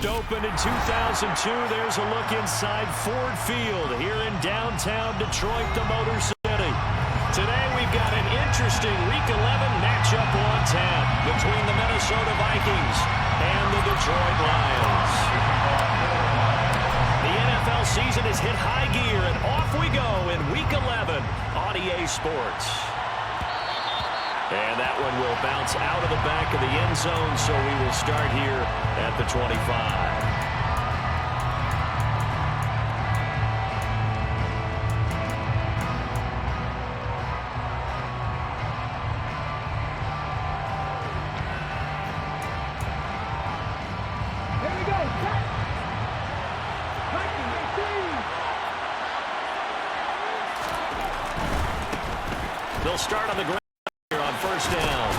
first opened in 2002. There's a look inside Ford Field here in downtown Detroit, the Motor City. Today we've got an interesting Week 11 matchup on tap between the Minnesota Vikings and the Detroit Lions. The NFL season has hit high gear, and off we go in Week 11 on EA Sports. And that one will bounce out of the back of the end zone, so we will start here at the 25. They'll start on the ground here on first down.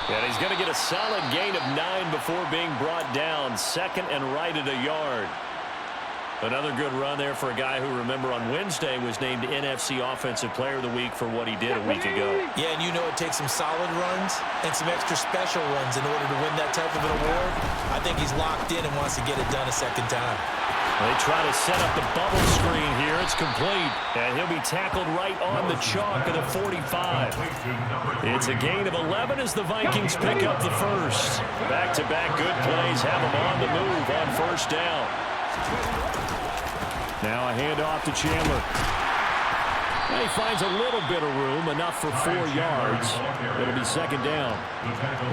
And he's going to get a solid gain of 9 before being brought down. Second and right at a yard. Another good run there for a guy who, remember, on Wednesday was named NFC Offensive Player of the Week for what he did a week ago. Yeah, and you know it takes some solid runs and some extra special runs in order to win that type of an award. I think he's locked in and wants to get it done a second time. They try to set up the bubble screen here. It's complete. And he'll be tackled right on the chalk of the 45. It's a gain of 11 as the Vikings pick up the first. Back-to-back good plays have them on the move on first down. Now a handoff to Chandler. And he finds a little bit of room, enough for 4 yards. It'll be second down.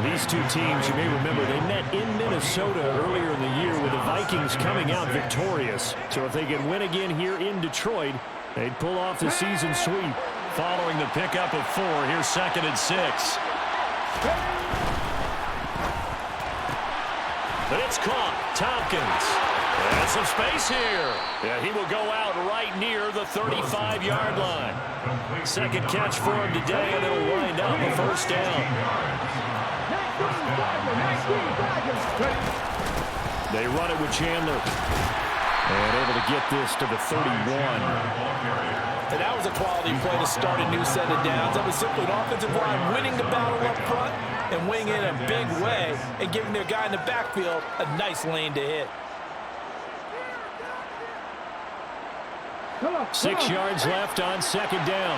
These two teams, you may remember, they met in Minnesota earlier in the year with the Vikings coming out victorious. So if they could win again here in Detroit, they'd pull off the season sweep. Following the pickup of 4, here's second and 6. But it's caught. Tompkins. And some space here. Yeah, he will go out right near the 35-yard line. Second catch for him today, and it'll wind up a first down. They run it with Chandler. And able to get this to the 31. And that was a quality play to start a new set of downs. That was simply an offensive line winning the battle up front and winning in a big way and giving their guy in the backfield a nice lane to hit. 6 yards left on second down.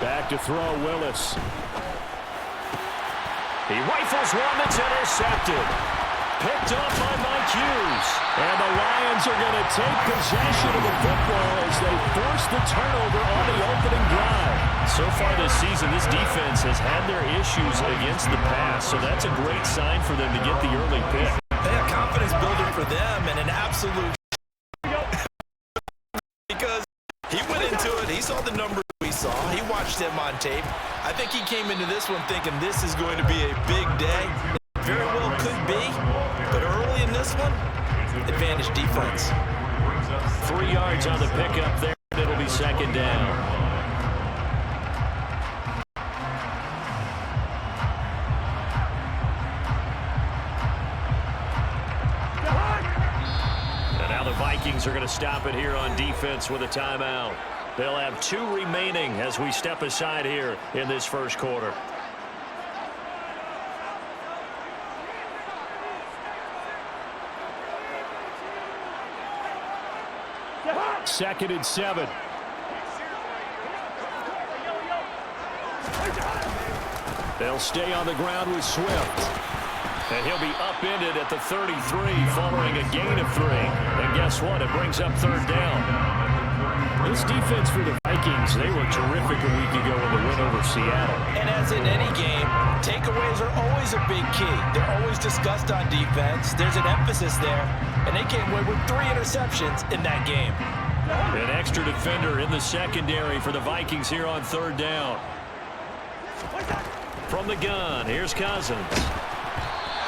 Back to throw, Willis. He rifles one that's intercepted. Picked up by Mike Hughes. And the Lions are going to take possession of the football as they force the turnover on the opening drive. So far this season, this defense has had their issues against the pass, so that's a great sign for them to get the early pick. Yeah, confidence building for them and an absolute because he went into it. He saw the numbers we saw. He watched them on tape. I think he came into this one thinking this is going to be a big day. It very well could be, but early in this one, advantage defense. 3 yards on the pickup there. It'll be second down. Vikings are going to stop it here on defense with a timeout. They'll have 2 remaining as we step aside here in this first quarter. Second and 7. They'll stay on the ground with Swift. And he'll be upended at the 33 following a gain of 3. And guess what? It brings up third down. This defense for the Vikings, they were terrific a week ago in the win over Seattle. And as in any game, takeaways are always a big key. They're always discussed on defense. There's an emphasis there. And they came away with 3 interceptions in that game. An extra defender in the secondary for the Vikings here on third down. From the gun, here's Cousins.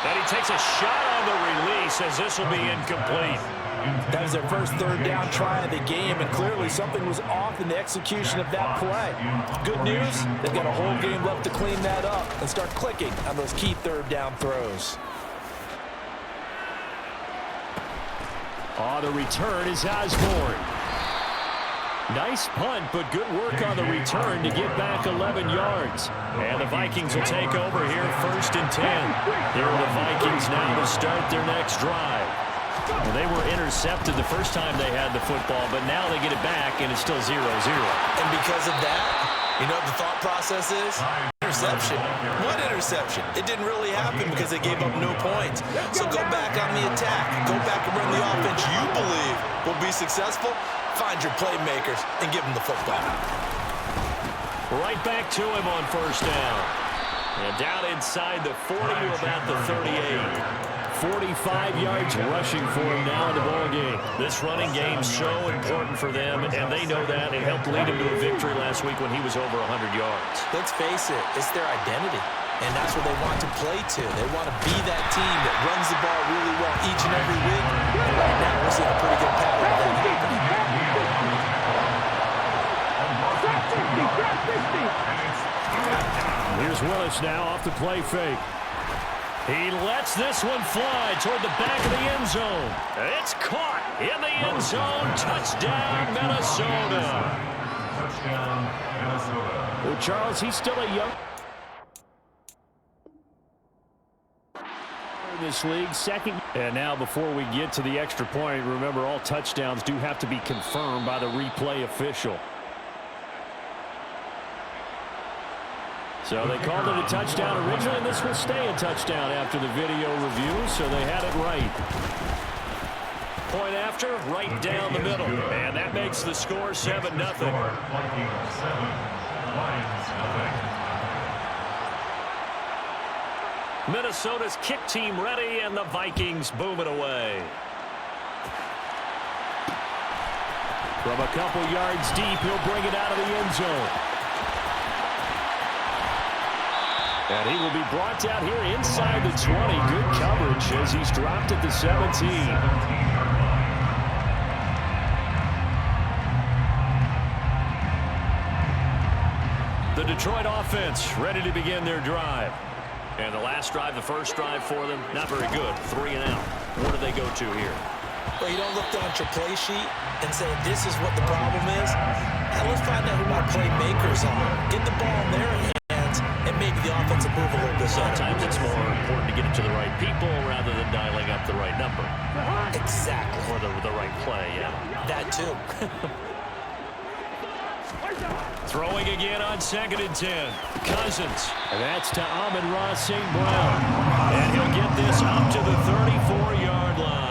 And he takes a shot on the release as this will be incomplete. That was their first third down try of the game, and clearly something was off in the execution of that play. Good news, they've got a whole game left to clean that up and start clicking on those key third down throws. Oh, the return is Osborne. Nice punt, but good work on the return to get back 11 yards. And the Vikings will take over here, 1st and 10. Here are the Vikings now to start their next drive. Well, they were intercepted the first time they had the football, but now they get it back, and it's still 0-0. And because of that, you know what the thought process is? Interception. What interception? It didn't really happen because they gave up no points. So go back on the attack. Go back and run the offense you believe will be successful. Find your playmakers and give them the football. Right back to him on 1st down. And down inside the 40 to about the 38. 45 yards rushing for him now in the ballgame. This running game's so important for them, and they know that. It helped lead him to a victory last week when he was over 100 yards. Let's face it, it's their identity, and that's what they want to play to. They want to be that team that runs the ball really well each and every week, and right now we're seeing a pretty good pattern of that happening. Here's Willis now off the play fake. He lets this one fly toward the back of the end zone. It's caught in the end zone. Touchdown, Minnesota. Touchdown, Minnesota. Well, Charles, he's still a young in this league. Second. And now before we get to the extra point, remember all touchdowns do have to be confirmed by the replay official. So they called it a touchdown originally, and this will stay a touchdown after the video review, so they had it right. Point after, right down the middle. And that makes the score 7-0. Minnesota's kick team ready, and the Vikings boom it away. From a couple yards deep, he'll bring it out of the end zone. And he will be brought down here inside the 20. Good coverage as he's dropped at the 17. The Detroit offense ready to begin their drive. And the last drive, the first drive for them, not very good. 3 and out. What do they go to here? Well, you don't look down at your play sheet and say, this is what the problem is. Now let's find out who our playmakers are. Get the ball in their hands and maybe the offense will move a little bit better. Sometimes it's more important to get it to the right people rather than dialing up the right number. Exactly. Or the right play, yeah. That too. Throwing again on 2nd and 10. Cousins. And that's to Amon-Ra St. Brown. And he'll get this up to the 34-yard line.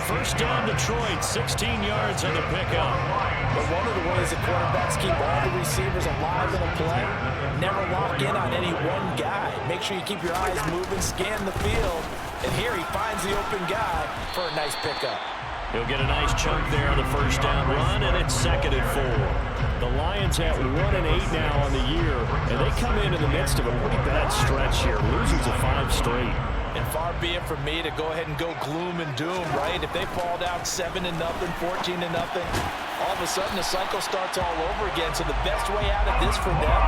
First down Detroit, 16 yards on the pickup. But one of the ways that quarterbacks keep all the receivers alive in a play, never lock in on any one guy. Make sure you keep your eyes moving, scan the field. And here he finds the open guy for a nice pickup. He'll get a nice chunk there on the first down run, and it's 2nd and 4. The Lions at 1-8 now on the year, and they come in the midst of a pretty bad stretch here, losing to 5 straight. And far be it from me to go ahead and go gloom and doom, right? If they fall down 7-0, 14-0, all of a sudden the cycle starts all over again. So the best way out of this for them,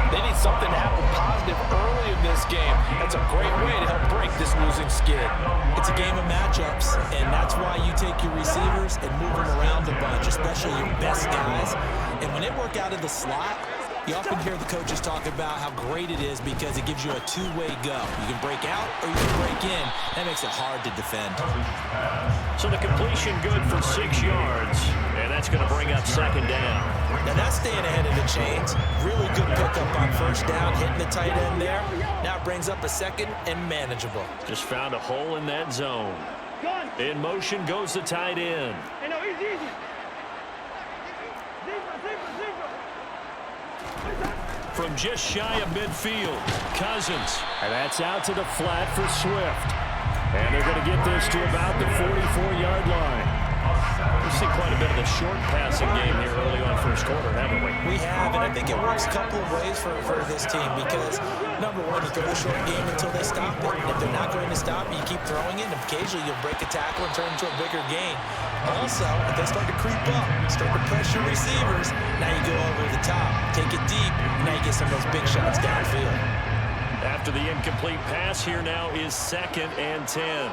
they need something to happen positive early in this game. That's a great way to help break this losing skid. It's a game of matchups, and that's why you take your receivers and move them around a bunch, especially your best guys. And when they work out of the slot, you often hear the coaches talk about how great it is because it gives you a two-way go. You can break out or you can break in. That makes it hard to defend. So the completion good for 6 yards, and that's going to bring up 2nd down. Now that's staying ahead of the chains. Really good pickup on first down, hitting the tight end there. Now it brings up a 2nd and manageable. Just found a hole in that zone. In motion goes the tight end. From just shy of midfield, Cousins. And that's out to the flat for Swift. And they're going to get this to about the 44-yard line. We've seen quite a bit of the short passing game here early on first quarter, haven't we? We have, and I think it works a couple of ways for this team because, number one, you throw the short game until they stop it. If they're not going to stop it, you keep throwing it, and occasionally you'll break a tackle and turn into a bigger gain. Also, if they start to creep up, start to pressure receivers, now you go over the top, take it deep, and now you get some of those big shots downfield. After the incomplete pass, here now is 2nd and 10.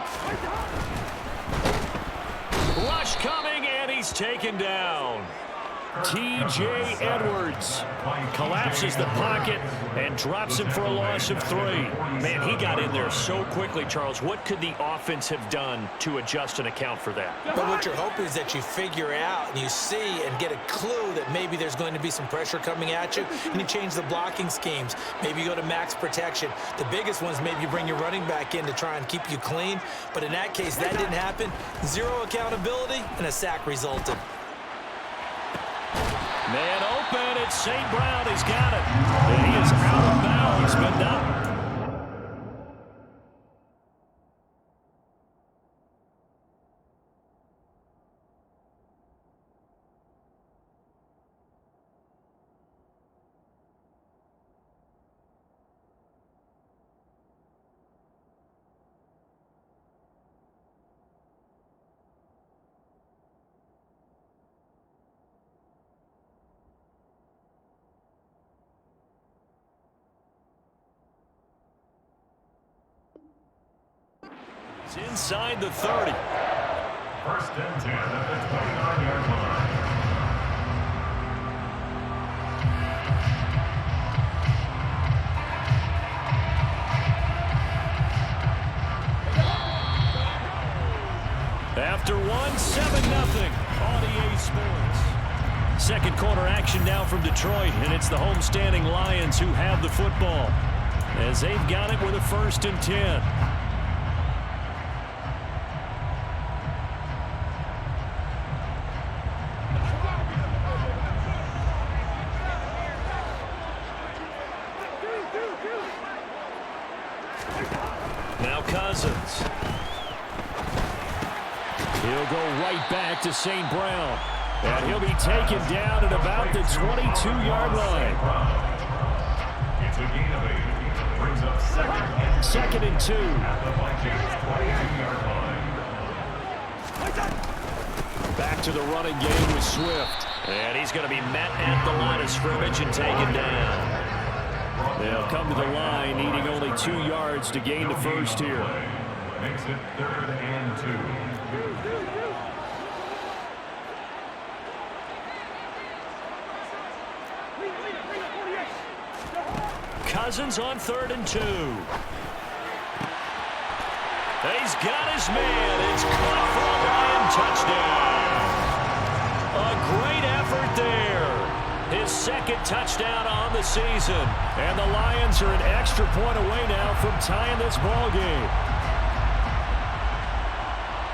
Rush coming, and he's taken down. T.J. Edwards collapses the pocket and drops him for a loss of 3. Man, he got in there so quickly, Charles. What could the offense have done to adjust and account for that? But what you're hoping is that you figure out and you see and get a clue that maybe there's going to be some pressure coming at you, and you change the blocking schemes. Maybe you go to max protection. The biggest ones, maybe you bring your running back in to try and keep you clean. But in that case, that didn't happen. 0 accountability, and a sack resulted. Man open, it's St. Brown. He's got it. And he is out of bounds, but not. It's inside the 30. 1st and 10 at the 29-yard line. After 7-0 on EA Sports. Second quarter action now from Detroit, and it's the homestanding Lions who have the football as they've got it with a 1st and 10. Now Cousins. He'll go right back to St. Brown. And he'll be taken down at about the 22-yard line. It's a gain of 8. Brings up 2nd and 2. At the Vikings 22-yard line. Back to the running game with Swift. And he's going to be met at the line of scrimmage and taken down. They'll come to the line, needing only 2 yards to gain the first here. Makes it 3rd and 2. Cousins on 3rd and 2. He's got his man. It's caught for a Lion touchdown. A great effort there. His 2nd touchdown on the season. And the Lions are an extra point away now from tying this ball game.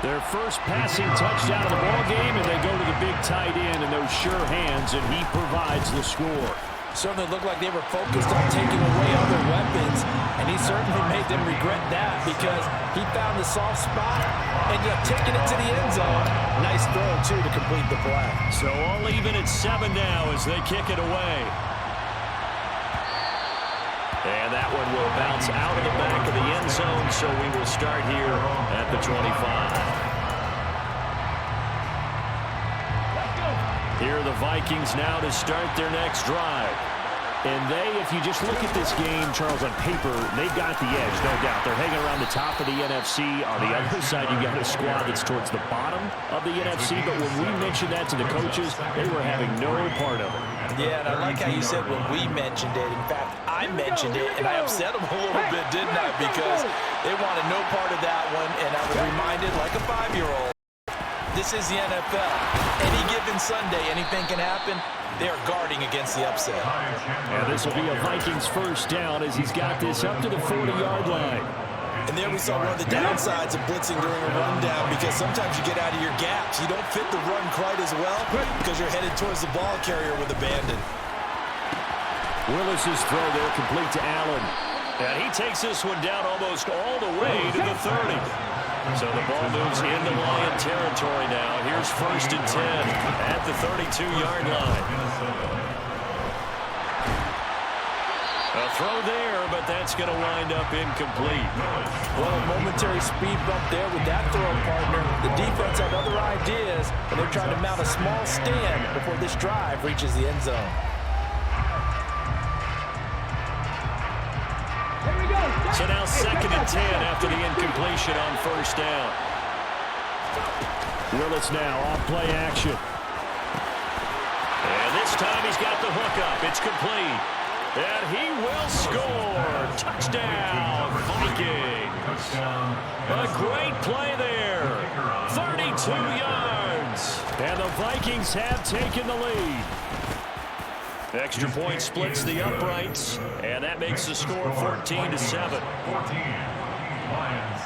Their first passing touchdown of the ball game, and they go to the big tight end in those sure hands, and he provides the score. Certainly looked like they were focused on taking away other weapons, and he certainly made them regret that because he found the soft spot and taking it to the end zone. Nice throw, too, to complete the play. So all even at 7 now as they kick it away. And that one will bounce out of the back of the end zone, so we will start here at the 25. Here are the Vikings now to start their next drive. And they, if you just look at this game, Charles, on paper, they've got the edge, no doubt. They're hanging around the top of the NFC. On the other side, you got a squad that's towards the bottom of the NFC. But when we mentioned that to the coaches, they were having no part of it. Yeah, and I like how you said when we mentioned it. In fact, I mentioned it, and I upset them a little bit, didn't I? Because they wanted no part of that one, and I was reminded, like a 5-year-old, this is the NFL. Any given Sunday, anything can happen. They are guarding against the upset. And this will be a Vikings first down as he's got this up to the 40-yard line. And there we saw one of the downsides of blitzing during a rundown because sometimes you get out of your gaps. You don't fit the run quite as well because you're headed towards the ball carrier with abandon. Willis's throw there complete to Allen. And he takes this one down almost all the way to the 30. So the ball moves into Lion territory now. Here's 1st and 10 at the 32-yard line. A throw there, but that's going to wind up incomplete. Well, a momentary speed bump there with that throw, partner. The defense had other ideas, and they're trying to mount a small stand before this drive reaches the end zone. So now 2nd and 10 after the incompletion on 1st down. Willis now off play action. This time he's got the hook up. It's complete. And he will score. Touchdown, Vikings. A great play there. 32 yards. And the Vikings have taken the lead. Extra point splits the uprights, and that makes the score 14-7. 14, Lions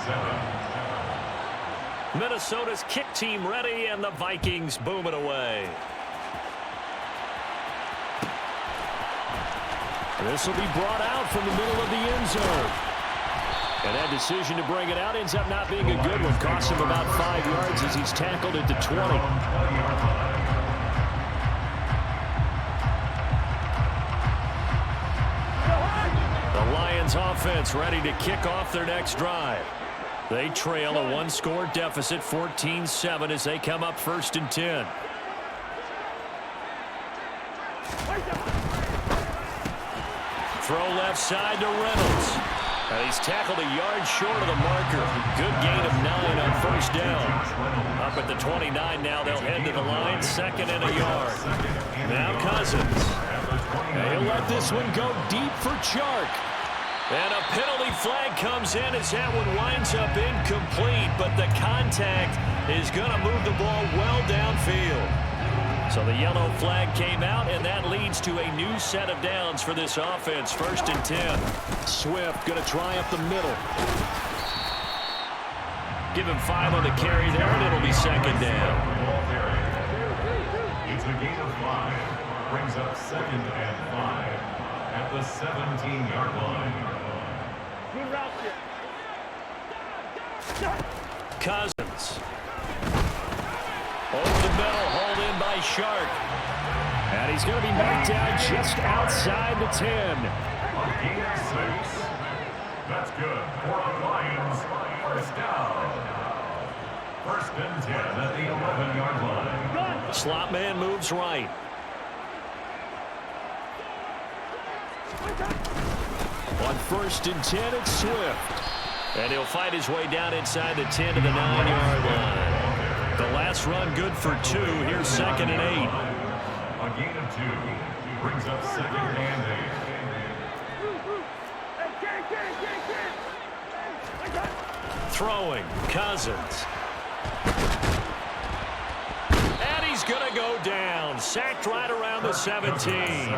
7. Minnesota's kick team ready, and the Vikings boom it away. This will be brought out from the middle of the end zone. And that decision to bring it out ends up not being a good one. Costs him about 5 yards as he's tackled at the 20. The Lions offense ready to kick off their next drive. They trail a one-score deficit, 14-7, as they come up 1st and 10. Throw left side to Reynolds. And he's tackled a yard short of the marker. Good gain of 9 on 1st down. Up at the 29 now, they'll head to the line, 2nd and a yard. Now Cousins. And he'll let this one go deep for Chark. And a penalty flag comes in as that one winds up incomplete, but the contact is going to move the ball well downfield. So the yellow flag came out, and that leads to a new set of downs for this offense. 1st and 10. Swift going to try up the middle. Give him 5 on the carry there, and it'll be 2nd down. It's a gain of 5. Brings up 2nd and 5 at the 17-yard line. Cousins. Over the middle, hauled in by Shark. And he's going to be knocked down just outside the 10. A gain of 6. That's good for the Lions. 1st down. 1st and 10 at the 11-yard line. Slot man moves right. On 1st and 10, it's Swift. And he'll fight his way down inside the 10 to the 9-yard line. The last run good for 2. Here's 2nd and 8. A gain of 2 brings up 2nd and 8. Throwing, Cousins. And he's going to go down. Sacked right around the 17.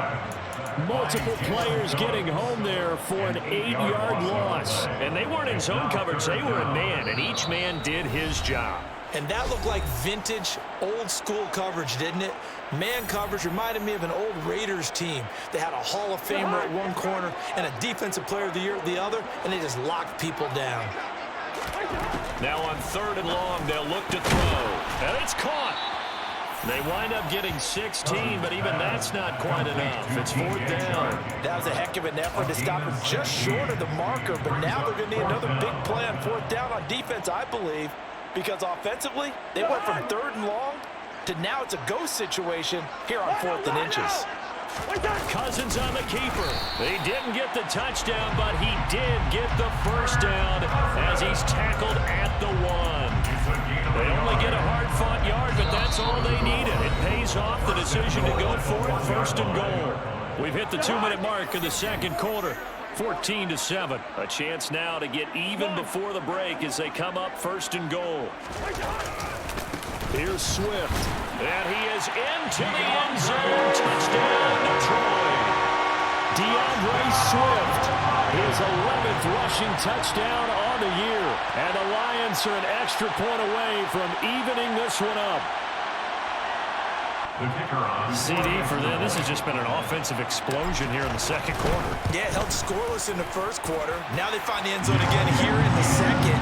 Multiple players getting home there for an 8-yard loss. And they weren't in zone coverage. They were in man, and each man did his job. And that looked like vintage, old-school coverage, didn't it? Man coverage reminded me of an old Raiders team. They had a Hall of Famer at one corner and a Defensive Player of the Year at the other, and they just locked people down. Now on 3rd and long, they'll look to throw. And it's caught. They wind up getting 16, but even that's not quite enough. It's 4th down. That was a heck of an effort to stop him just short of the marker, but now they're going to need another big play on 4th down on defense, I believe, because offensively, they went from 3rd and long to now it's a go situation here on 4th and inches. Cousins on the keeper. He didn't get the touchdown, but he did get the 1st down as he's tackled at the 1. They only get a hard-fought yard, but that's all they needed. It pays off the decision to go for it, 1st and goal. We've hit the 2-minute mark in the 2nd quarter, 14-7. A chance now to get even before the break as they come up 1st and goal. Here's Swift, and he is into the end zone. Touchdown, Detroit. DeAndre Swift, his 11th rushing touchdown on the year. And the Lions are an extra point away from evening this one up. The kicker on. CD for them. This has just been an offensive explosion here in the 2nd quarter. Yeah, held scoreless in the 1st quarter. Now they find the end zone again here in the 2nd.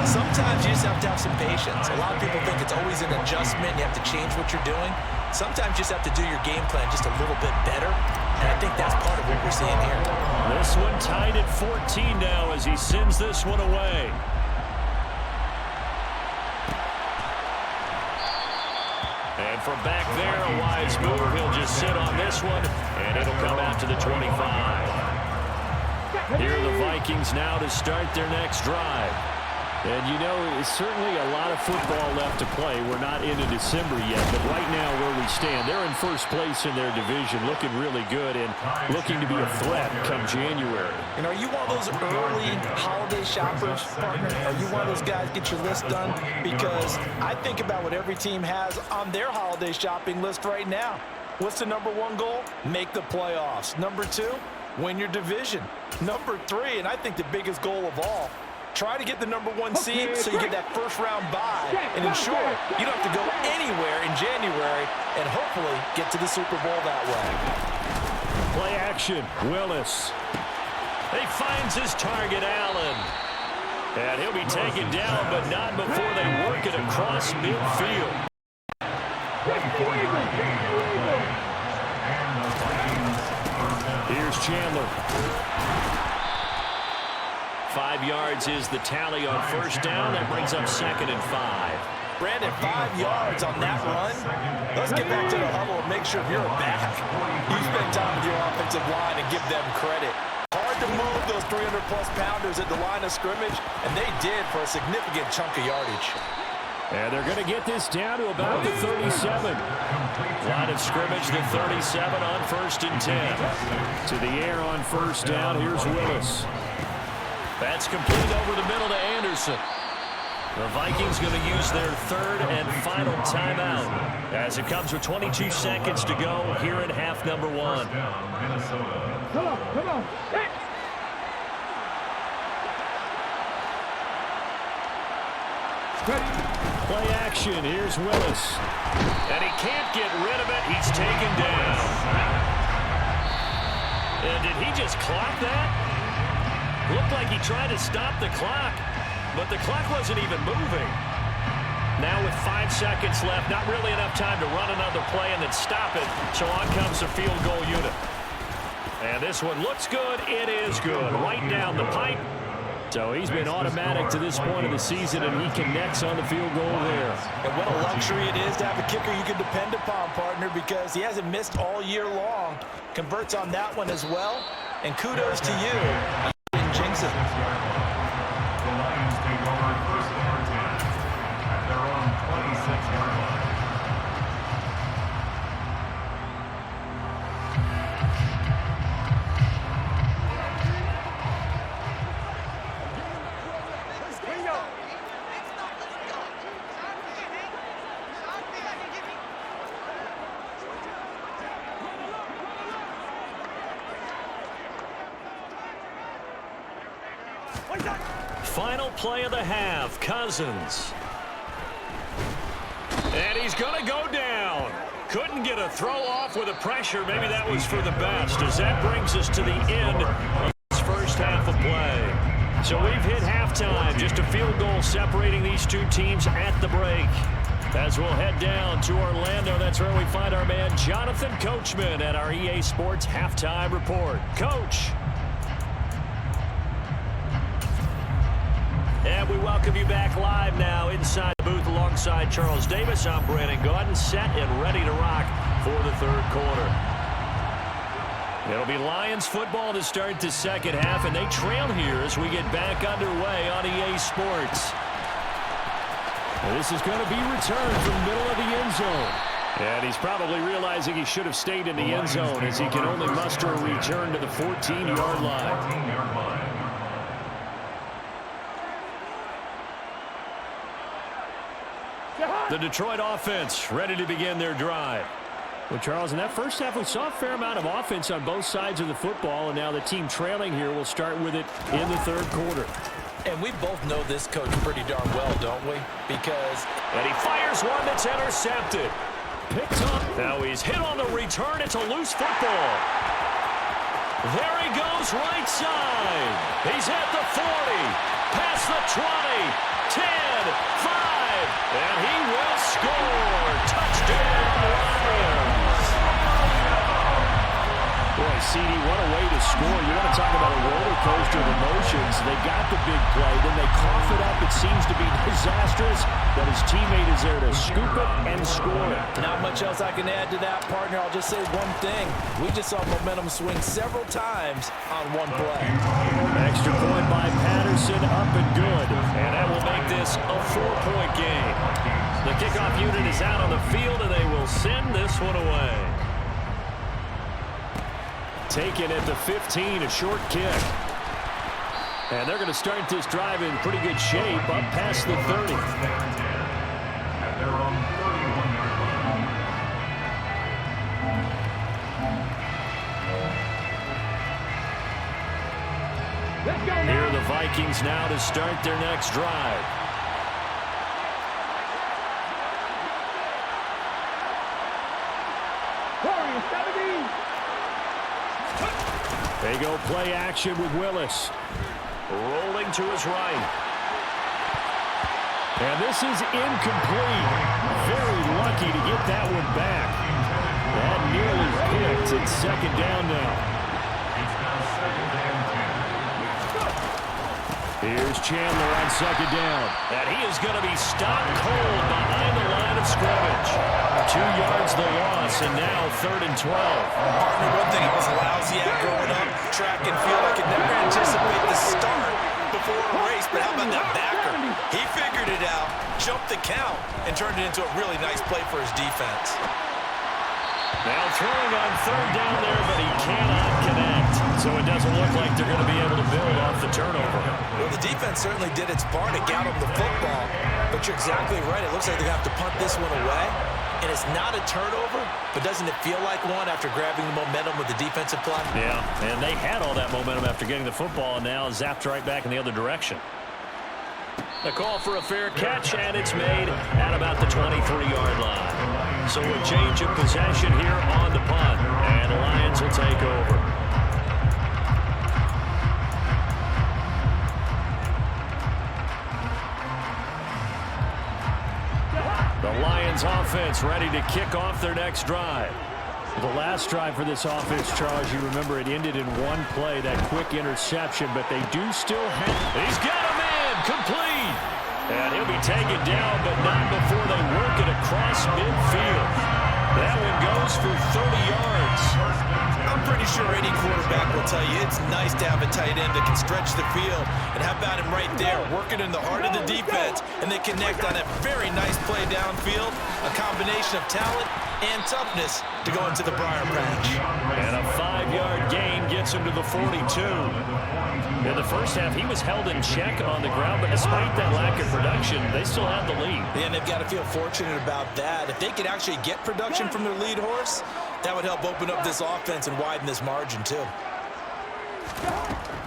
Sometimes you just have to have some patience. A lot of people think it's always an adjustment. You have to change what you're doing. Sometimes you just have to do your game plan just a little bit better. And I think that's part of what we're seeing here. This one tied at 14 now as he sends this one away. And from back there, a wise move. He'll just sit on this one, and it'll come out to the 25. Here are the Vikings now to start their next drive. And, you know, it's certainly a lot of football left to play. We're not into December yet, but right now where we stand, they're in first place in their division, looking really good and looking to be a threat come January. And are you one of those early holiday shoppers, partner? Are you one of those guys get your list done? Because I think about what every team has on their holiday shopping list right now. What's the number one goal? Make the playoffs. Number two, win your division. Number three, and I think the biggest goal of all, try to get the number one seed so you get that first round bye and ensure you don't have to go anywhere in January and hopefully get to the Super Bowl that way. Play action, Willis. He finds his target, Allen. And he'll be taken down, but not before they work it across midfield. Here's Chandler. 5 yards is the tally on first down. That brings up 2nd and 5. Brandon, 5 yards on that run. Let's get back to the huddle and make sure you're back. You spend time with your offensive line and give them credit. Hard to move those 300-plus pounders at the line of scrimmage, and they did for a significant chunk of yardage. And they're going to get this down to about the 37. Line of scrimmage, the 37 on 1st and 10. To the air on first down. Here's Willis. That's complete over the middle to Anderson. The Vikings going to use their 3rd and final timeout as it comes with 22 seconds to go here in half number 1. Come on. Play action. Here's Willis. And he can't get rid of it. He's taken down. And did he just clock that? Looked like he tried to stop the clock, but the clock wasn't even moving. Now with 5 seconds left, not really enough time to run another play and then stop it, so on comes the field goal unit. And this one looks good. It is good. Right down the pipe. So he's been automatic to this point of the season, and he connects on the field goal there. And what a luxury it is to have a kicker you can depend upon, partner, because he hasn't missed all year long. Converts on that one as well. And kudos to you. Jinx it. The Lions take over 1st and 10 at their own 26-yard line. Final play of the half, Cousins. And he's going to go down. Couldn't get a throw off with the pressure. Maybe that was for the best, as that brings us to the end of this first half of play. So we've hit halftime. Just a field goal separating these two teams at the break. As we'll head down to Orlando, that's where we find our man Jonathan Coachman at our EA Sports Halftime Report. Coach. And we welcome you back live now inside the booth alongside Charles Davis. I'm Brandon Gaudin, set and ready to rock for the 3rd quarter. It'll be Lions football to start the second half, and they trail here as we get back underway on EA Sports. And this is going to be returned from the middle of the end zone. And he's probably realizing he should have stayed in the end zone as he can only muster a return to the 14-yard line. The Detroit offense ready to begin their drive. Well, Charles, in that first half, we saw a fair amount of offense on both sides of the football, and now the team trailing here will start with it in the 3rd quarter. And we both know this coach pretty darn well, don't we? Because... And he fires one that's intercepted. Picked up. Now he's hit on the return. It's a loose football. There he goes right side. He's at the 40. Past the 20. 10. 5. And he will score. Touchdown, Lions. Boy, CD, what a way to score. You want to talk about a roller coaster of emotions. They got the big play, then they cough it up. It seems to be be disastrous, but his teammate is there to scoop it and score it. Not much else I can add to that, partner. I'll just say one thing. We just saw momentum swing several times on one play. Extra point by Patterson, up and good. And that will make this a 4-point game. The kickoff unit is out on the field, and they will send this one away. Taken at the 15, a short kick. And they're going to start this drive in pretty good shape, up past the 30. At their own 31-yard line. Here are the Vikings now to start their next drive. They go play action with Willis. Rolling to his right. And this is incomplete. Very lucky to get that one back. That nearly picked. It's second down now. It's now second and 10. Here's Chandler on second down. And he is going to be stopped cold behind the line of scrimmage. 2 yards the loss, and now 3rd and 12. Partner, one thing I was lousy at growing up, track and field, I could never anticipate the start before a race, but how about that backer? He figured it out, jumped the count, and turned it into a really nice play for his defense. Now throwing on 3rd down there, but he cannot connect. So it doesn't look like they're going to be able to build off the turnover. Well, the defense certainly did its part to get him the football, but you're exactly right. It looks like they're going to have to punt this one away. And it's not a turnover, but doesn't it feel like one after grabbing the momentum with the defensive play? Yeah, and they had all that momentum after getting the football, and now zapped right back in the other direction. The call for a fair catch, and it's made at about the 23-yard line. So a change of possession here on the punt, and the Lions will take over. The Lions offense ready to kick off their next drive. The last drive for this offense, Charles, you remember it ended in one play, that quick interception, but they do still have... He's got a man, complete! And he'll be taken down, but not before they work it across midfield. That one goes for 30 yards. I'm pretty sure any quarterback will tell you it's nice to have a tight end that can stretch the field. And how about him right there, working in the heart of the defense, and they connect on a very nice play downfield, a combination of talent and toughness to go into the briar patch. And a 5-yard gain gets him to the 42. In the first half, he was held in check on the ground, but despite that lack of production, they still have the lead. And they've got to feel fortunate about that. If they could actually get production from their lead horse, that would help open up this offense and widen this margin too.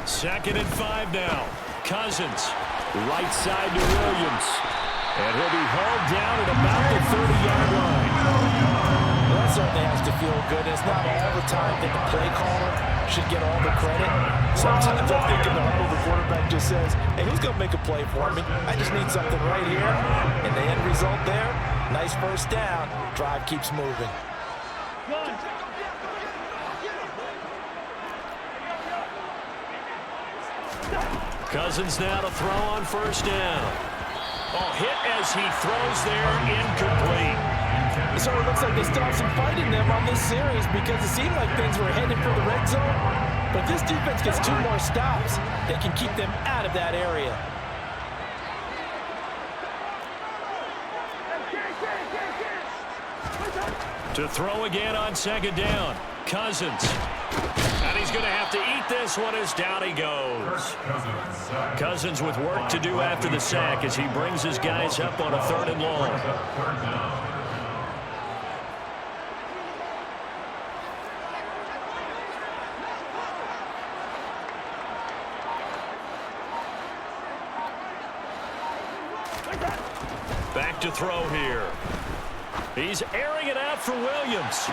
2nd and 5 now. Cousins, right side to Williams. And he'll be hauled down at about the 30-yard line. Well, that certainly has to feel good. It's not all the time that the play caller should get all the credit. Sometimes I think in the huddle, the quarterback just says, hey, who's going to make a play for me? I just need something right here. And the end result there, nice first down. Drive keeps moving. Cousins now to throw on 1st down. Oh, hit as he throws there, incomplete. So it looks like they still have some fight in them on this series because it seemed like things were headed for the red zone. But if this defense gets 2 more stops, they can keep them out of that area. To throw again on 2nd down. Cousins. And he's going to have to eat this one as down he goes. Cousins with work to do after the sack as he brings his guys up on a 3rd and long. Back to throw here. He's airing it out for Williams.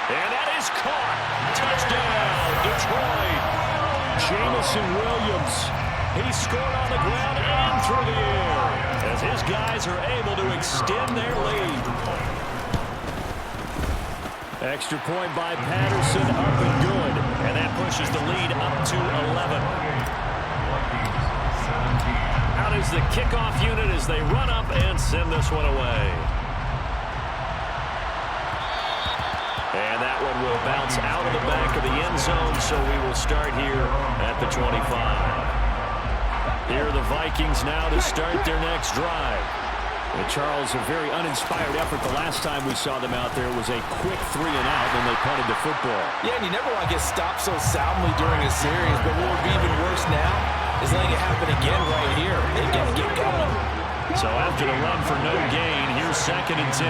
And that is caught. Touchdown, Detroit. Jamison Williams. He scored on the ground and through the air as his guys are able to extend their lead. Extra point by Patterson, up and good. And that pushes the lead up to 11. Out is the kickoff unit as they run up and send this one away. And that one will bounce out of the back of the end zone, so we will start here at the 25. Here are the Vikings now to start their next drive. And Charles, a very uninspired effort the last time we saw them out there. It was a quick 3 and out when they punted the football. Yeah, and you never want to get stopped so soundly during a series, but what would be even worse now is letting it happen again right here. They got to get going. So after the run for no gain, here's 2nd and 10.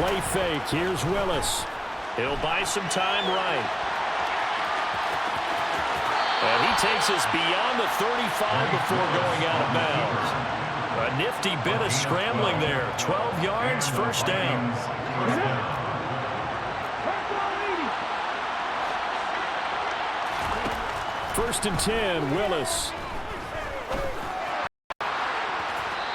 Play fake. Here's Willis. He'll buy some time right. And he takes us beyond the 35 before going out of bounds. A nifty bit of scrambling there. 12 yards, first down. First and 10, Willis.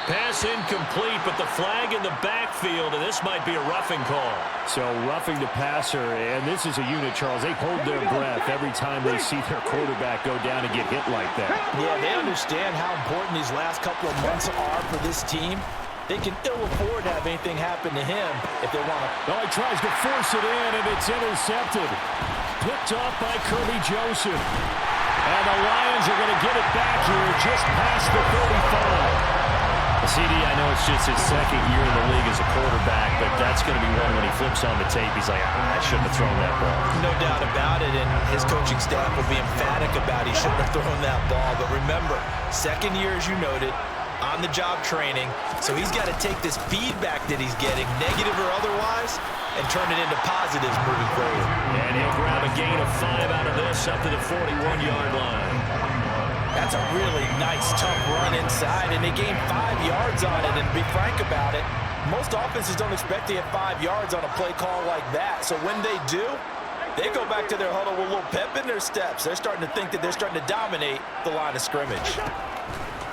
Pass incomplete, but the flag in the backfield, and this might be a roughing call. So roughing the passer, and this is a unit, Charles. They hold their breath every time they see their quarterback go down and get hit like that. Yeah, they understand how important these last couple of months are for this team. They can ill afford to have anything happen to him if they want to. Oh, he tries to force it in, and it's intercepted. Picked off by Kirby Joseph. And the Lions are going to get it back here just past the 35. CD, I know it's just his 2nd year in the league as a quarterback, but that's going to be one when he flips on the tape. He's like, I shouldn't have thrown that ball. No doubt about it, and his coaching staff will be emphatic about he shouldn't have thrown that ball. But remember, 2nd year, as you noted, on-the-job training, so he's got to take this feedback that he's getting, negative or otherwise, and turn it into positives moving forward. And he'll grab a gain of 5 out of this up to the 41-yard line. That's a really nice, tough run inside, and they gained 5 yards on it. And to be frank about it, most offenses don't expect to get 5 yards on a play call like that. So when they do, they go back to their huddle with a little pep in their steps. They're starting to think that they're starting to dominate the line of scrimmage.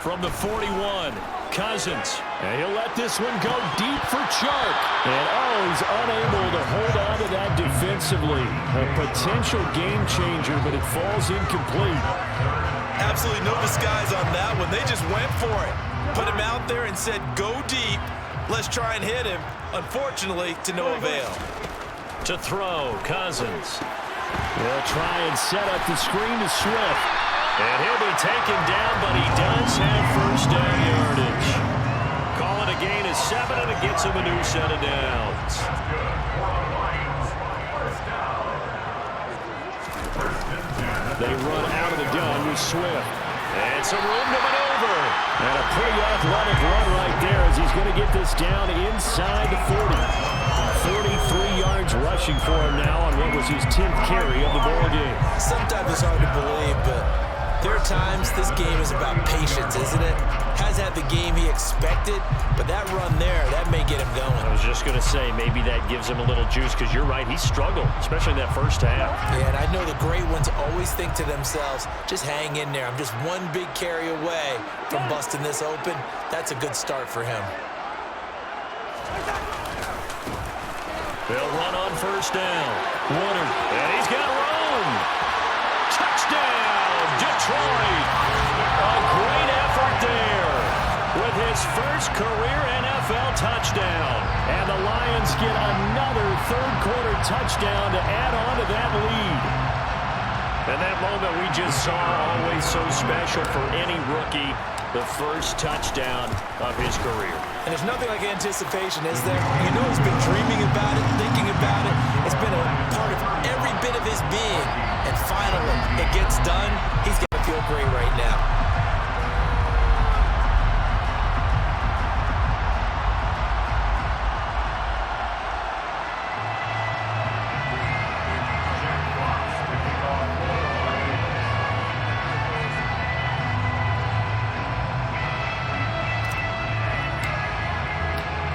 From the 41, Cousins. And he'll let this one go deep for Chark. And he's unable to hold on to that defensively. A potential game changer, but it falls incomplete. Absolutely no disguise on that one. They just went for it. Put him out there and said, go deep. Let's try and hit him. Unfortunately, to no avail. To throw, Cousins. They'll try and set up the screen to Swift. And he'll be taken down, but he does have first down yardage. Call it a gain of 7, and it gets him a new set of downs. They run out of the gun with Swift. And some room to maneuver. And a pretty athletic run right there as he's going to get this down inside the 40. 43 yards rushing for him now on what was his 10th carry of the ball game. Sometimes it's hard to believe, but there are times this game is about patience, isn't it? Has had the game he expected, but that run there, that may get him going. I was just going to say, maybe that gives him a little juice, because you're right, he struggled, especially in that first half. Yeah, and I know the great ones always think to themselves, just hang in there. I'm just one big carry away from busting this open. That's a good start for him. They'll run on first down. Woodard, and he's got room. Touchdown, Detroit. A great effort there with his first career NFL touchdown. And the Lions get another third-quarter touchdown to add on to that lead. And that moment we just saw, always so special for any rookie, the first touchdown of his career. And there's nothing like anticipation, is there? You know he's been dreaming about it, thinking about it. It's been a part of every bit of his being. And finally, it gets done. He's going to feel great right now.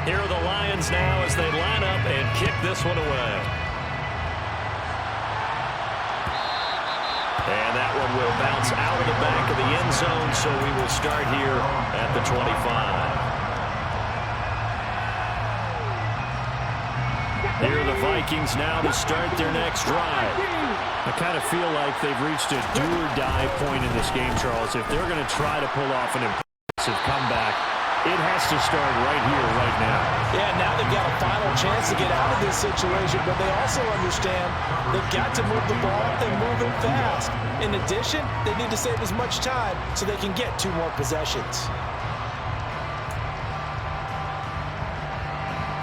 Here are the Lions now as they line up and kick this one away. And that one will bounce out of the back of the end zone, so we will start here at the 25. Here are the Vikings now to start their next drive. I kind of feel like they've reached a do-or-die point in this game, Charles. If they're going to try to pull off an impressive comeback, it has to start right here, right now. Yeah, now they've got a final chance to get out of this situation, but they also understand they've got to move the ball and move it fast. In addition, they need to save as much time so they can get 2 more possessions.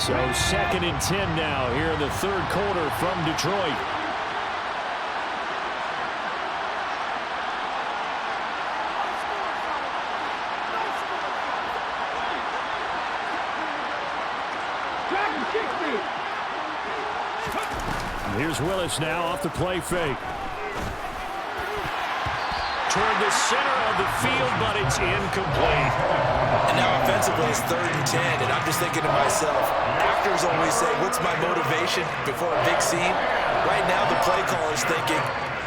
So 2nd and 10 now here in the 3rd quarter from Detroit. Here's Willis now off the play fake. Toward the center of the field, but it's incomplete. And now offensively it's 3rd and 10, and I'm just thinking to myself, actors always say, what's my motivation before a big scene? Right now the play caller's thinking,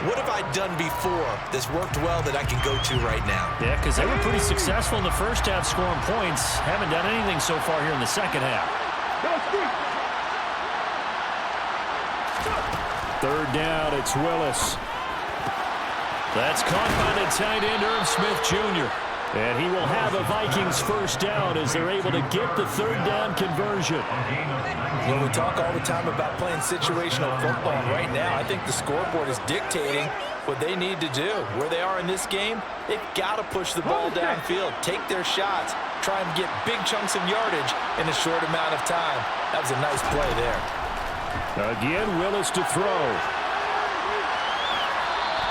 what have I done before that's worked well that I can go to right now? Yeah, because they were pretty successful in the first half scoring points. Haven't done anything so far here in the second half. 3rd down, it's Willis. That's caught by the tight end, Irv Smith Jr. And he will have a Vikings 1st down as they're able to get the 3rd down conversion. When we talk all the time about playing situational football, right now I think the scoreboard is dictating what they need to do. Where they are in this game, they've got to push the ball downfield, take their shots, try and get big chunks of yardage in a short amount of time. That was a nice play there. Again, Willis to throw.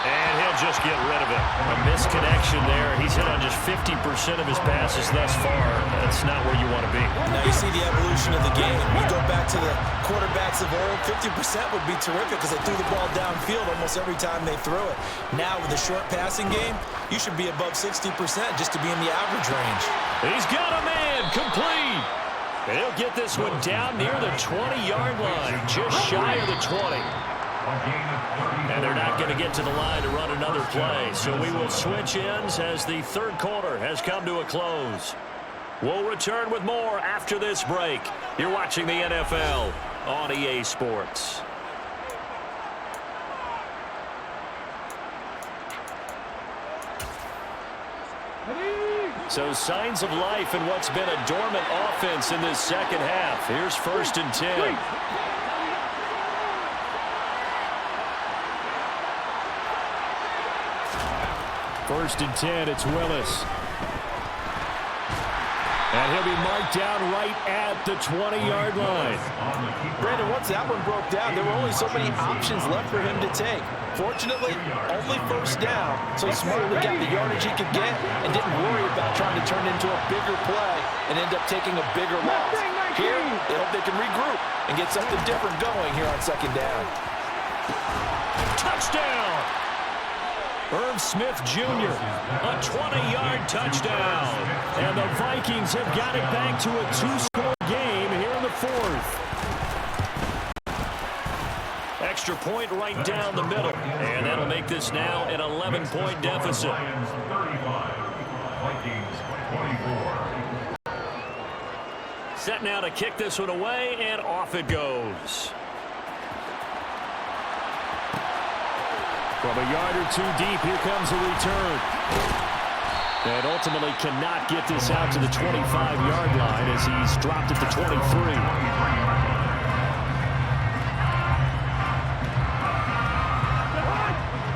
And he'll just get rid of it. A misconnection there. He's hit on just 50% of his passes thus far. That's not where you want to be. Now you see the evolution of the game. You go back to the quarterbacks of old, 50% would be terrific because they threw the ball downfield almost every time they threw it. Now with the short passing game, you should be above 60% just to be in the average range. He's got a man complete. And he'll get this one down near the 20-yard line, just shy of the 20. And they're not going to get to the line to run another play. So we will switch ends as the 3rd quarter has come to a close. We'll return with more after this break. You're watching the NFL on EA Sports. So signs of life in what's been a dormant offense in this second half. Here's 1st and 10. First and 10, it's Willis. And he'll be marked down right at the 20-yard line. Brandon, once that one broke down, there were only so many options left for him to take. Fortunately, only 1st down, so he smartly got the yardage he could get and didn't worry about trying to turn it into a bigger play and end up taking a bigger loss. Here, they hope they can regroup and get something different going here on 2nd down. Touchdown! Irv Smith Jr., a 20-yard touchdown. And the Vikings have got it back to a 2-score game here in the 4th. Extra point right down the middle. And that'll make this now an 11-point deficit. Lions 35, Vikings 24. Set now to kick this one away, and off it goes. From a yard or 2 deep, here comes a return. And ultimately cannot get this out to the 25-yard line as he's dropped at the 23.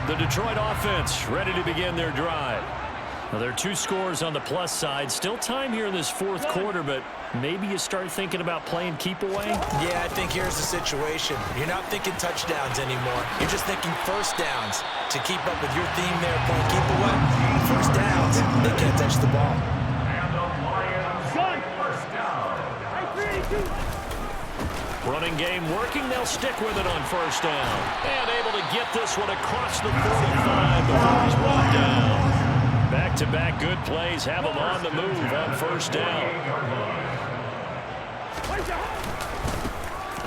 The Detroit offense ready to begin their drive. Now, there are 2 scores on the plus side. Still time here in this 4th quarter, but maybe you start thinking about playing keep away? Yeah, I think here's the situation. You're not thinking touchdowns anymore. You're just thinking 1st downs. To keep up with your theme there, playing keep away, 1st downs, they can't touch the ball. And the Lions 1st down. Running game working. They'll stick with it on 1st down. And able to get this one across the 45 before he's brought down. Back-to-back good plays have him on the move on 1st down.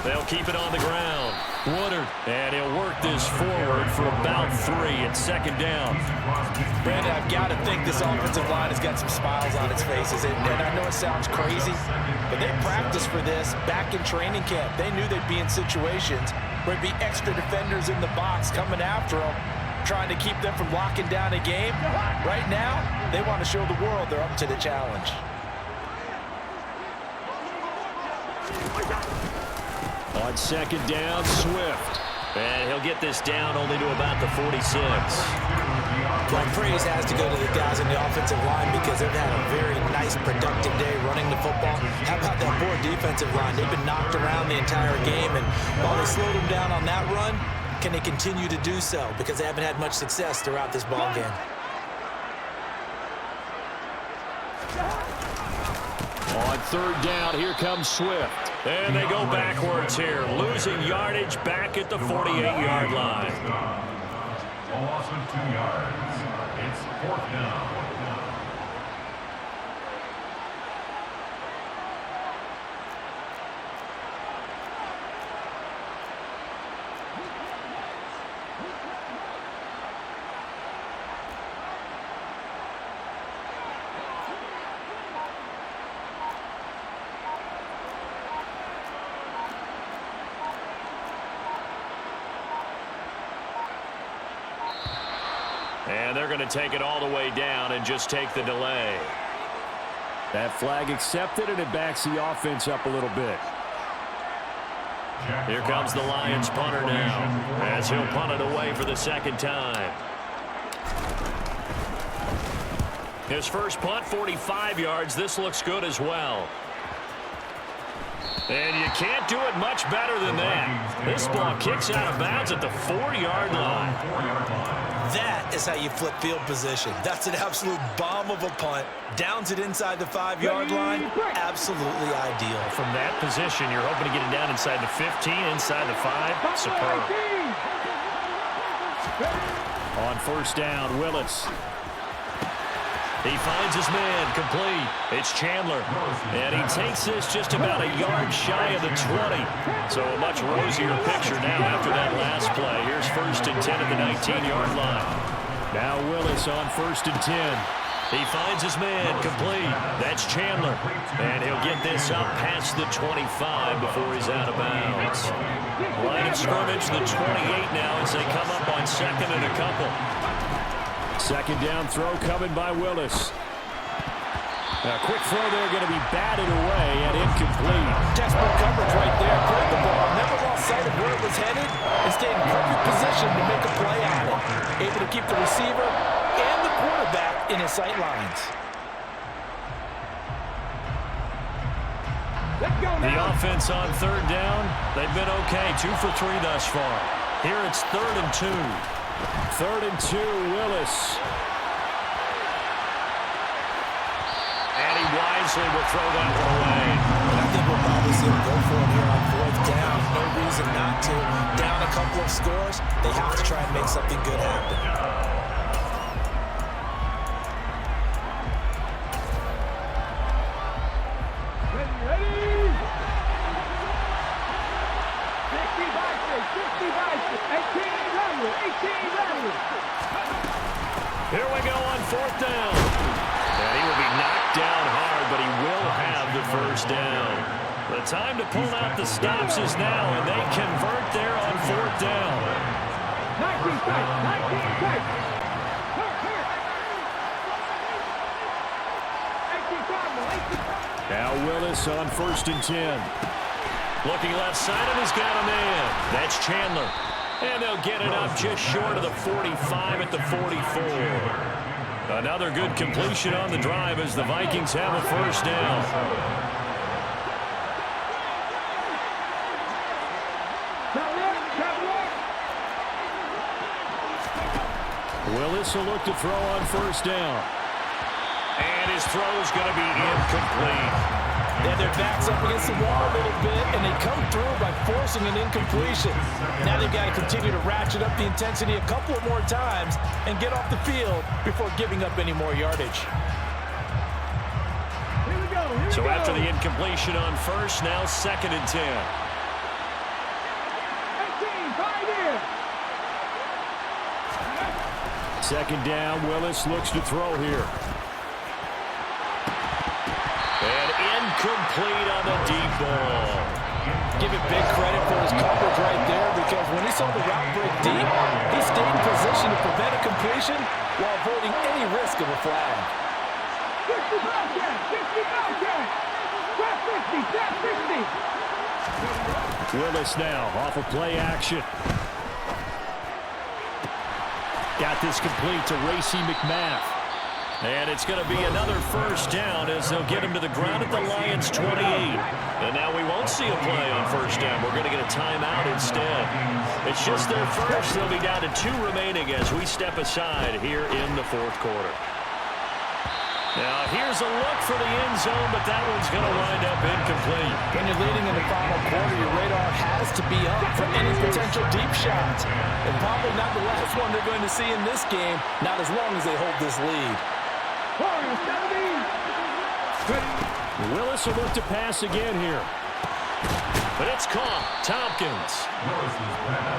They'll keep it on the ground. Woodard, and he'll work this forward for about 3 at second down. Brandon, I've got to think this offensive line has got some smiles on its faces. And I know it sounds crazy, but they practiced for this back in training camp. They knew they'd be in situations where there'd be extra defenders in the box coming after them, trying to keep them from locking down a game. Right now, they want to show the world they're up to the challenge. On second down, Swift. And he'll get this down only to about the 46. Well, praise has to go to the guys in the offensive line because they've had a very nice, productive day running the football. How about that poor defensive line? They've been knocked around the entire game, and while they slowed them down on that run, can they continue to do so? Because they haven't had much success throughout this ball game. On third down, here comes Swift. And they go backwards here, losing yardage back at the 48-yard line. A loss of 2 yards. It's 4th down. And they're going to take it all the way down and just take the delay. That flag accepted, and it backs the offense up a little bit. Here comes the Lions punter now, as he'll punt it away for the second time. His first punt, 45 yards. This looks good as well. And you can't do it much better than that. This ball kicks out of bounds at the 4-yard line. That is how you flip field position. That's an absolute bomb of a punt. Downs it inside the 5-yard line. Absolutely ideal. From that position, you're hoping to get it down inside the 15, inside the 5. Superb. On first down, Willis. He finds his man, complete. It's Chandler. And he takes this just about a yard shy of the 20. So a much rosier picture now after that last play. Here's 1st and 10 at the 19-yard line. Now Willis on 1st and 10. He finds his man, complete. That's Chandler. And he'll get this up past the 25 before he's out of bounds. Line of scrimmage, the 28 now as they come up on 2nd and a couple. Second down throw coming by Willis. A quick throw there going to be batted away and incomplete. Textbook coverage right there. Caught the ball. Never lost sight of where it was headed and stayed in perfect position to make a play on it. Able to keep the receiver and the quarterback in his sight lines. The offense on third down, they've been okay. 2 for 3 thus far. Here it's 3rd and 2. 3rd and 2, Willis. And he wisely will throw that one away. I think we'll probably see him go for it here on 4th down. No reason not to. Down a couple of scores, they have to try and make something good happen. Here we go on 4th down. And he will be knocked down hard, but he will have the 1st down. The time to pull out the stops is now, and they convert there on 4th down. Now Willis on 1st and 10. Looking left side, and he's got a man. That's Chandler. And they'll get it up just short of the 45 at the 44. Another good completion on the drive as the Vikings have a 1st down. Willis will look to throw on 1st down. And his throw is going to be incomplete. They have their backs up against the wall a little bit, and they come through by forcing an incompletion. Now they've got to continue to ratchet up the intensity a couple of more times and get off the field before giving up any more yardage. So after the incompletion on 1st, now 2nd and 10. second down. Willis looks to throw here. And incomplete on the deep ball. Give it big credit for his coverage right there, because when he saw the route break deep, he stayed in position to prevent a completion while avoiding any risk of a flag. 50 Bobcat! 50 Bobcat! Trap 50! Trap 50! Willis now off of play action. Got this complete to Racy McMath. And it's going to be another first down as they'll get him to the ground at the Lions' 28. And now we won't see a play on first down. We're going to get a timeout instead. It's just their first. They'll be down to 2 remaining as we step aside here in the fourth quarter. Now here's a look for the end zone, but that one's going to wind up incomplete. When you're leading in the final quarter, your radar has to be up for any potential deep shots. And probably not the last one they're going to see in this game, not as long as they hold this lead. Willis will look to pass again here. But it's caught. Tompkins.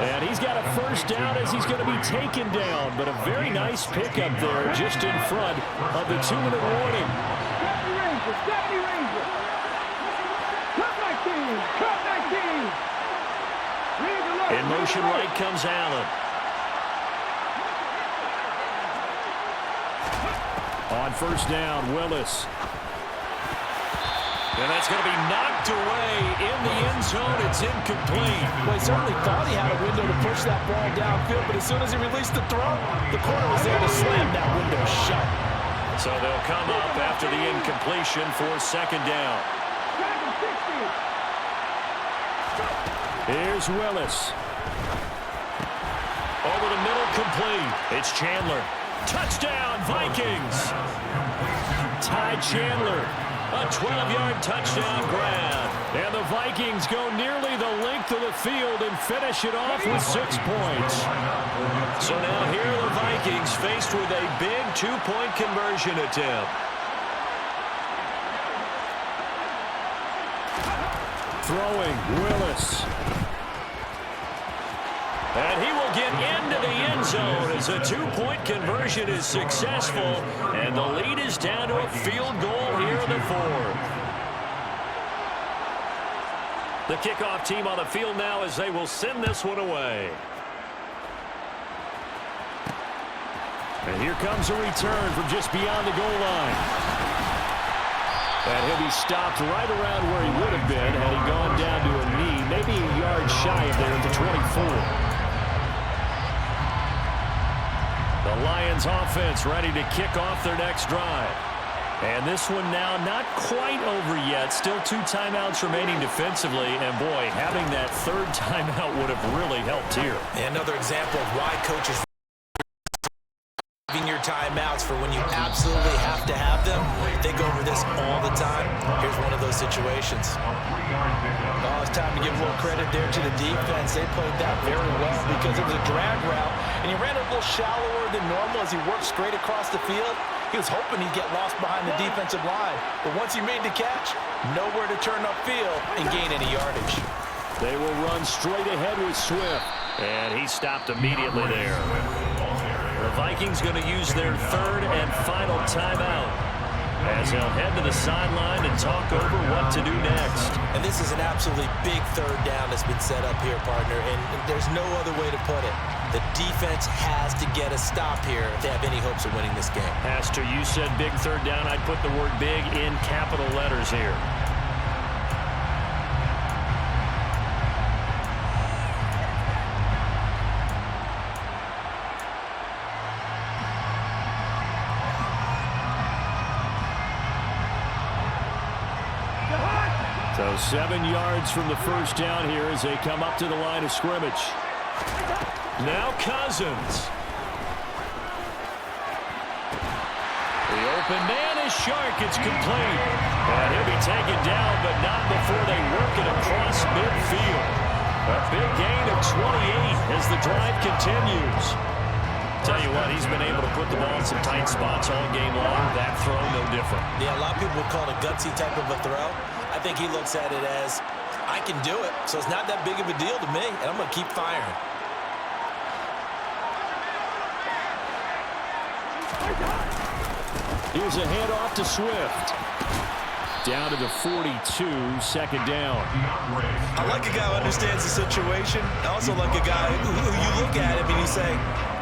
And he's got a first down as he's going to be taken down. But a very nice pickup there just in front of the 2-minute warning. 70 Rangers! 70 Rangers! Cut 19! Cut 19! In motion right comes Allen. On first down, Willis. And that's going to be knocked away in the end zone. It's incomplete. Well, he certainly thought he had a window to push that ball downfield, but as soon as he released the throw, the corner was there to slam that window shut. So they'll come up after the incompletion for second down. Here's Willis. Over the middle, complete. It's Chandler. Touchdown, Vikings. Ty Chandler. A 12-yard touchdown grab. And the Vikings go nearly the length of the field and finish it off with 6 points. So now here are the Vikings faced with a big 2-point conversion attempt. Throwing, Willis. And he will get into the end zone as a 2-point conversion is successful. And the lead is down to a field goal here in the fourth. The kickoff team on the field now as they will send this one away. And here comes a return from just beyond the goal line. And he'll be stopped right around where he would have been had he gone down to a knee, maybe a yard shy of there at the 24. The Lions offense ready to kick off their next drive. And this one now not quite over yet. Still 2 timeouts remaining defensively. And boy, having that third timeout would have really helped here. Another example of why coaches saving your timeouts for when you absolutely have to have them. They go over this all the time. Here's one of those situations. Oh, it's time to give a little credit there to the defense. They played that very well because it was a drag route, and he ran a little shallower than normal as he worked straight across the field. He was hoping he'd get lost behind the defensive line, but once he made the catch, nowhere to turn upfield and gain any yardage. They will run straight ahead with Swift, and he stopped immediately there. The Vikings going to use their third and final timeout as they'll head to the sideline and talk over what to do next. And this is an absolutely big third down that's been set up here, partner, and there's no other way to put it. The defense has to get a stop here if they have any hopes of winning this game. Pastor, you said big third down. I'd put the word big in capital letters here. So 7 yards from the first down here as they come up to the line of scrimmage. Now Cousins. The open man is Shark. It's complete. And he'll be taken down, but not before they work it across midfield. A big gain of 28 as the drive continues. Tell you what, he's been able to put the ball in some tight spots all game long. That throw, no different. Yeah, a lot of people would call it a gutsy type of a throw. I think he looks at it as, I can do it, so it's not that big of a deal to me, and I'm going to keep firing. Here's a handoff to Swift. Down to the 42, second down. I like a guy who understands the situation. I also like a guy who you look at him and you say,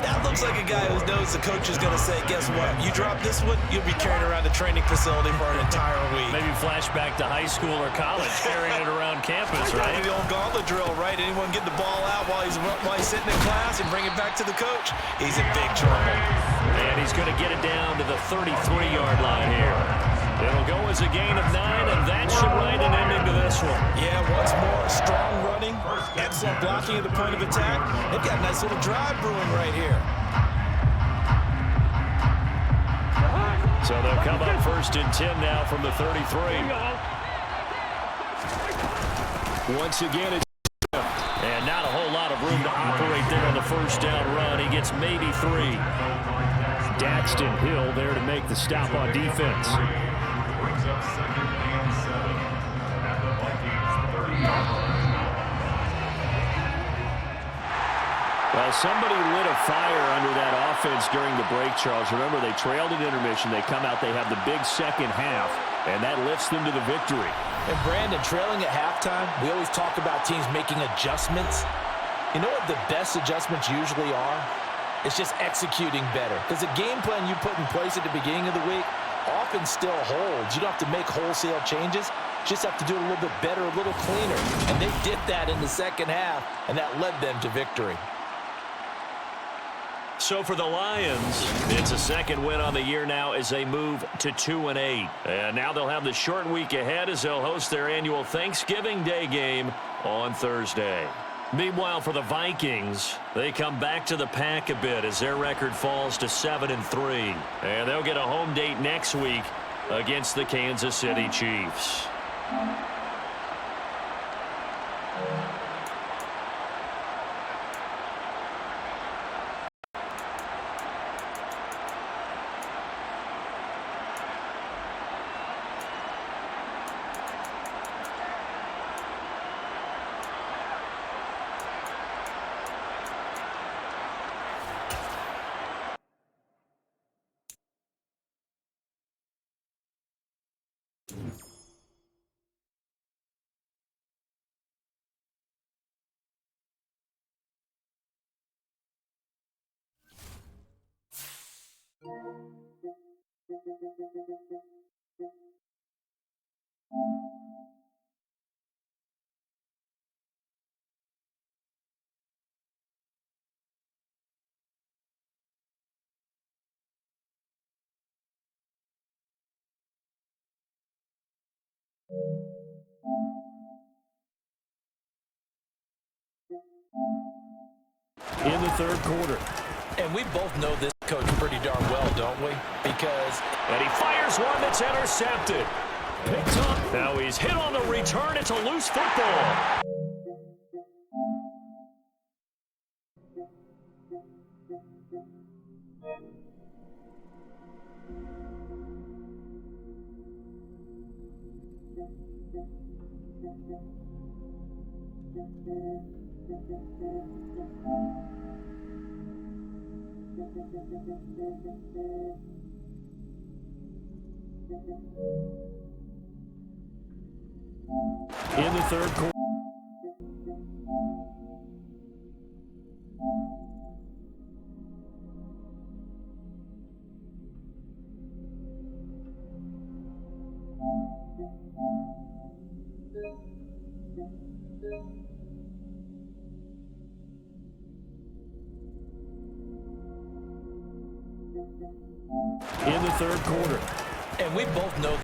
that looks like a guy who knows the coach is going to say, guess what? You drop this one, you'll be carrying around the training facility for an entire week. Maybe flashback to high school or college, carrying it around campus, right? The old gauntlet drill, right? Anyone get the ball out while he's sitting in class and bring it back to the coach? He's in big trouble. And he's going to get it down to the 33-yard line here. It'll go as a gain of 9, and that should write an ending to this one. Yeah, once more, strong running, excellent blocking at the point of attack. They've got a nice little drive brewing right here. So they'll come up 1st and 10 now from the 33. Once again, it's and not a whole lot of room to operate there on the first down run. He gets maybe 3. Daxton Hill there to make the stop on defense. Brings up 2nd and 7 at the Vikings 30-yard line. Well, somebody lit a fire under that offense during the break, Charles. Remember, they trailed at intermission. They come out, they have the big second half, and that lifts them to the victory. And Brandon, trailing at halftime, we always talk about teams making adjustments. You know what the best adjustments usually are? It's just executing better. Because the game plan you put in place at the beginning of the week often still holds. You don't have to make wholesale changes. You just have to do it a little bit better, a little cleaner. And they did that in the second half, and that led them to victory. So for the Lions, it's a second win on the year now as they move to 2-8. And now they'll have the short week ahead as they'll host their annual Thanksgiving Day game on Thursday. Meanwhile, for the Vikings, they come back to the pack a bit as their record falls to 7-3. And they'll get a home date next week against the Kansas City Chiefs. In the third quarter. And we both know this coach pretty darn well, don't we? Because... And he fires one that's intercepted. Picked up. Now he's hit on the return. It's a loose football. In the third quarter. In the third quarter. And we both know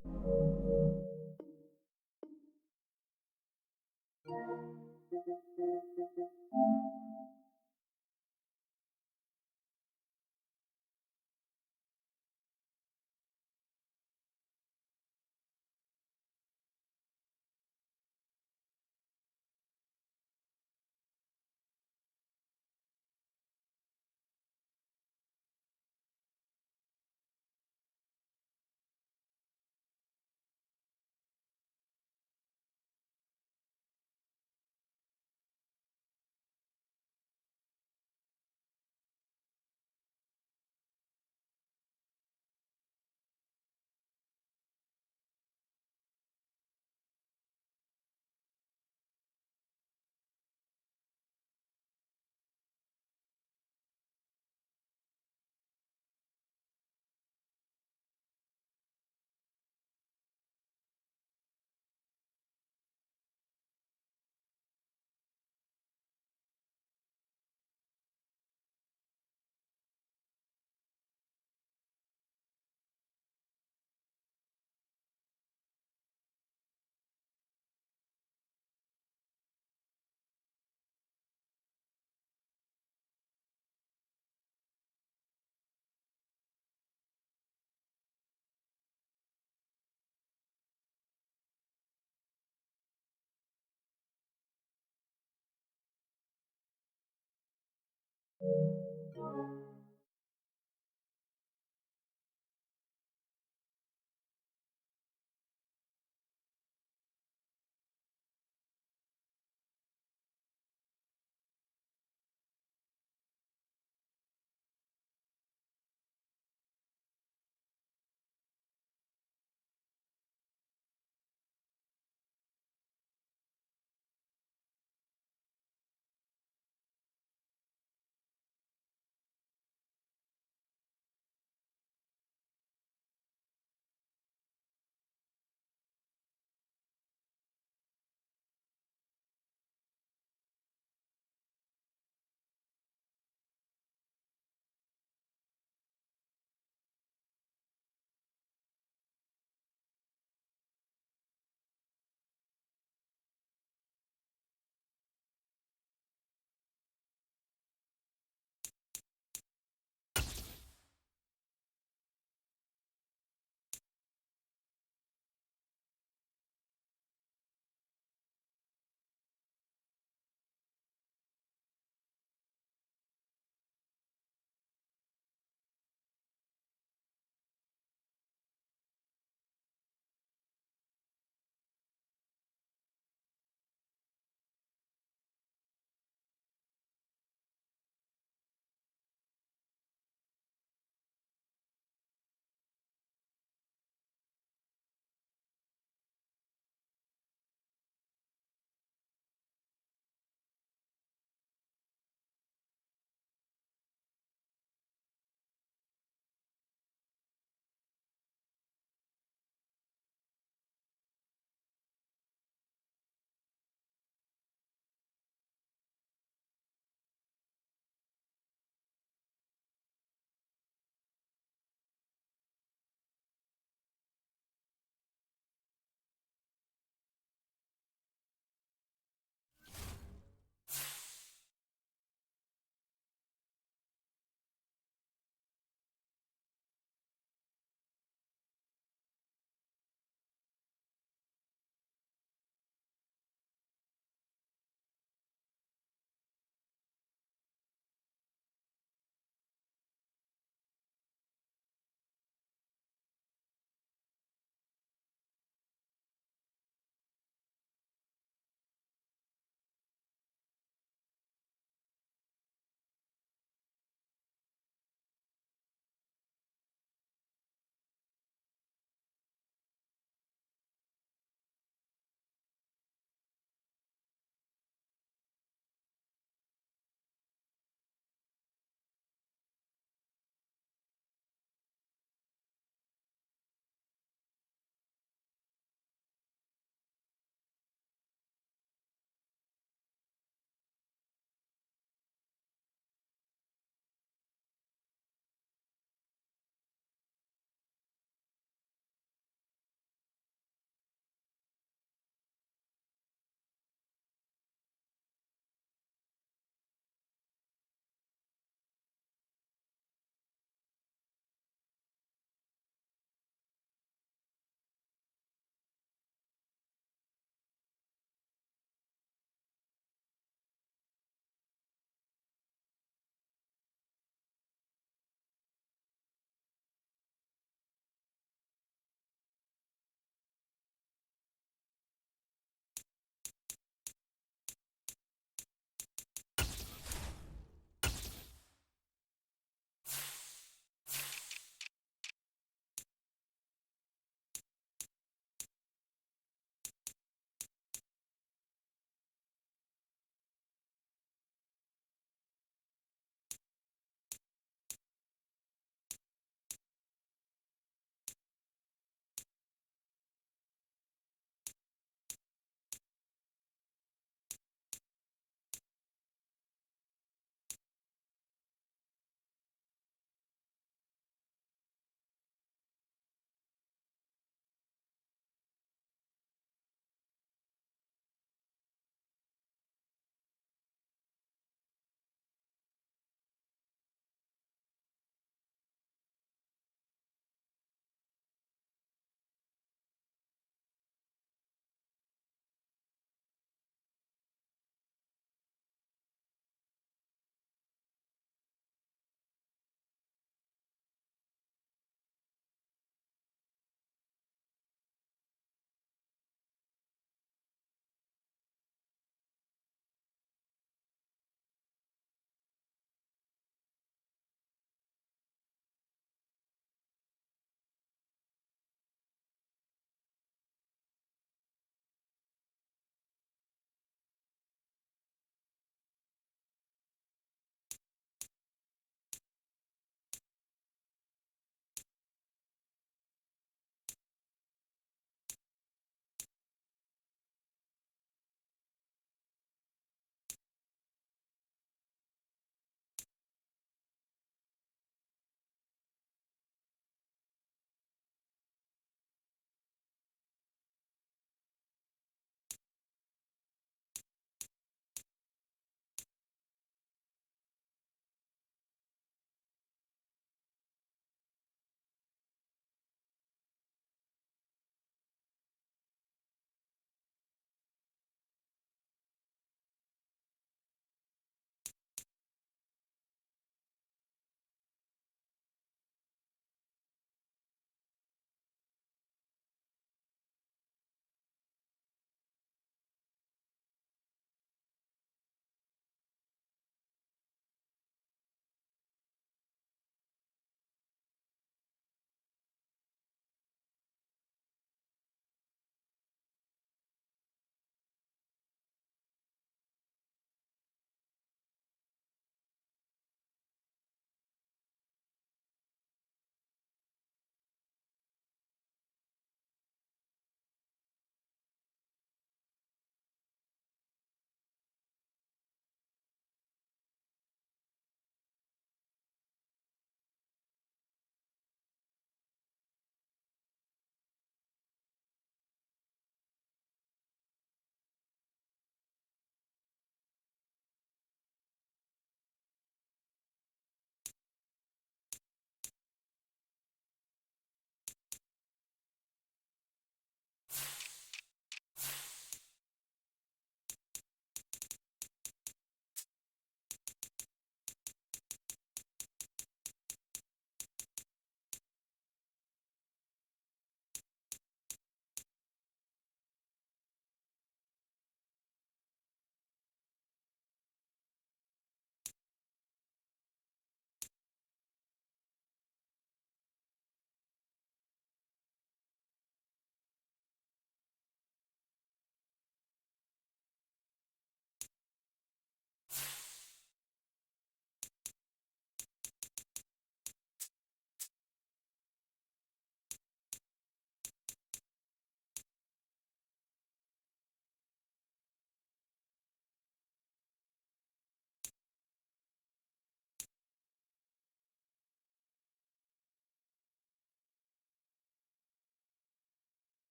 Ball game.